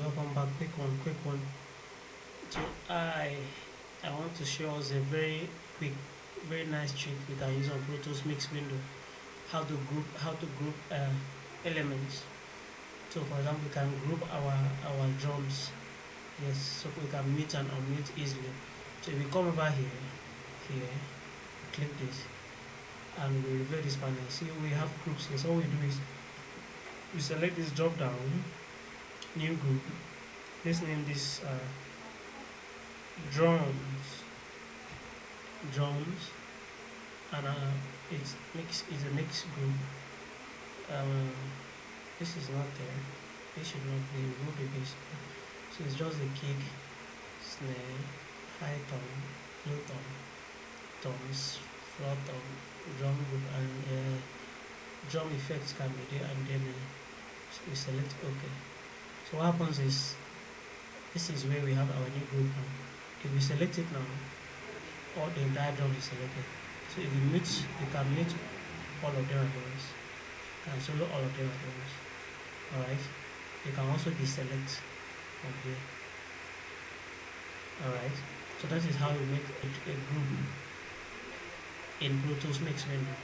welcome back. Quick one. So I want to show us a very quick, very nice trick we can use on Pro Tools Mix window. How to group elements. So for example, we can group our drums. Yes, so we can mute and unmute easily. So if we come over here, click this, and we reveal this panel. See, we have groups here. So what we do is we select this drop down, new group. Let's name this drums, drums, and it's a mix group. Um, this is not there. This should not be. Remove the bass. So it's just a kick, snare, high tone, low tone, tones, floor tone, drum group, and drum effects can be there. And then we select OK. So what happens is this is where we have our new group now. If we select it now, all the entire drum is selected. So if you mute, you can mute all of them at once. You can solo all of them at once. Alright. You can also deselect from here. Alright. So that is how you make a group in Pro Tools Mix window.